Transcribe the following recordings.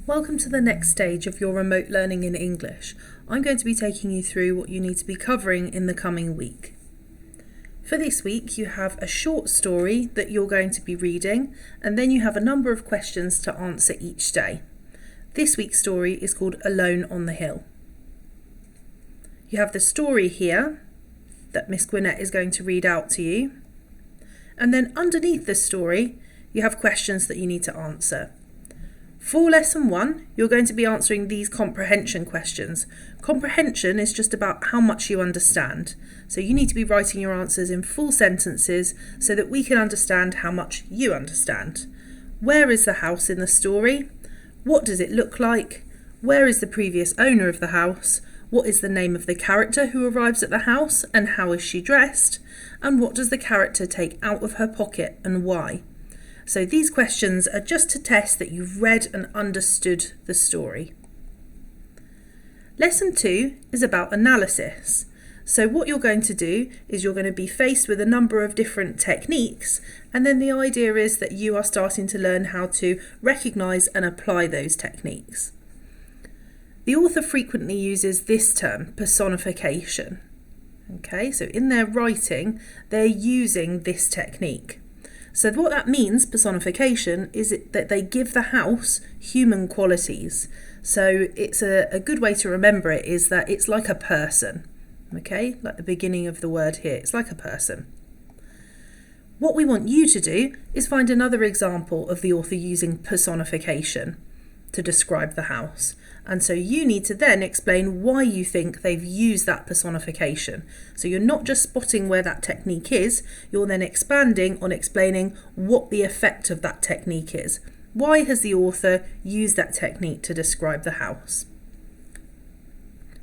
Welcome to the next stage of your remote learning in English. I'm going to be taking you through what you need to be covering in the coming week. For this week, you have a short story that you're going to be reading, and then you have a number of questions to answer each day. This week's story is called Alone on the Hill. You have the story here that Ms Gwinnett is going to read out to you, and then underneath the story, you have questions that you need to answer. For lesson 1, you're going to be answering these comprehension questions. Comprehension is just about how much you understand. So you need to be writing your answers in full sentences so that we can understand how much you understand. Where is the house in the story? What does it look like? Where is the previous owner of the house? What is the name of the character who arrives at the house and how is she dressed? And what does the character take out of her pocket and why? So these questions are just to test that you've read and understood the story. Lesson 2 is about analysis. So what you're going to do is you're going to be faced with a number of different techniques, and then the idea is that you are starting to learn how to recognise and apply those techniques. The author frequently uses this term, personification. Okay, so in their writing, they're using this technique. So what that means, personification, is that they give the house human qualities. So it's a good way to remember it is that it's like a person. Okay, like the beginning of the word here, it's like a person. What we want you to do is find another example of the author using personification to describe the house. And so you need to then explain why you think they've used that personification. So you're not just spotting where that technique is, you're then expanding on explaining what the effect of that technique is. Why has the author used that technique to describe the house?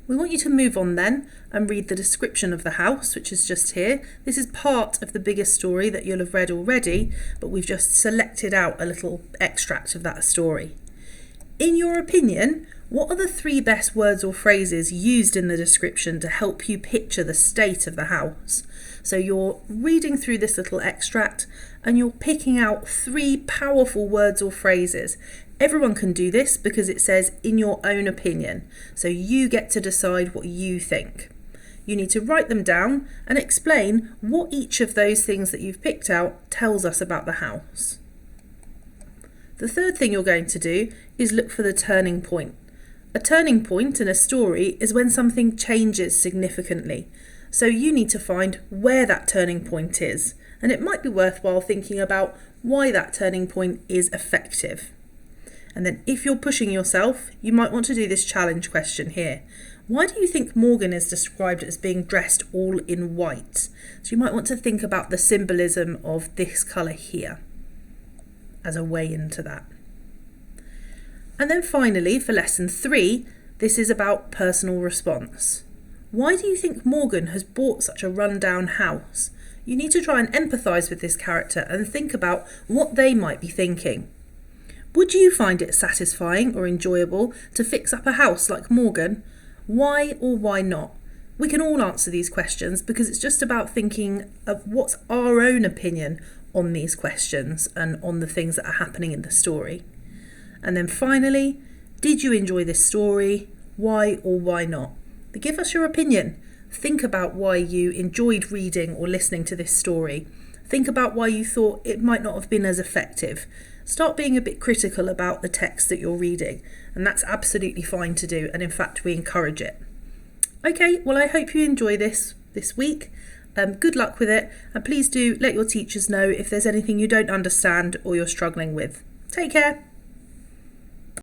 We want you to move on then and read the description of the house, which is just here. This is part of the bigger story that you'll have read already, but we've just selected out a little extract of that story. In your opinion, what are the 3 best words or phrases used in the description to help you picture the state of the house? So you're reading through this little extract and you're picking out 3 powerful words or phrases. Everyone can do this because it says in your own opinion. So you get to decide what you think. You need to write them down and explain what each of those things that you've picked out tells us about the house. The third thing you're going to do is look for the turning point. A turning point in a story is when something changes significantly. So you need to find where that turning point is. And it might be worthwhile thinking about why that turning point is effective. And then if you're pushing yourself, you might want to do this challenge question here. Why do you think Morgan is described as being dressed all in white? So you might want to think about the symbolism of this colour here as a way into that. And then finally, for lesson 3, this is about personal response. Why do you think Morgan has bought such a run-down house? You need to try and empathise with this character and think about what they might be thinking. Would you find it satisfying or enjoyable to fix up a house like Morgan? Why or why not? We can all answer these questions because it's just about thinking of what's our own opinion on these questions and on the things that are happening in the story. And then finally, did you enjoy this story? Why or why not? Give us your opinion. Think about why you enjoyed reading or listening to this story. Think about why you thought it might not have been as effective. Start being a bit critical about the text that you're reading, and that's absolutely fine to do, and in fact we encourage it. Okay, well I hope you enjoy this week. Good luck with it, and please do let your teachers know if there's anything you don't understand or you're struggling with. Take care.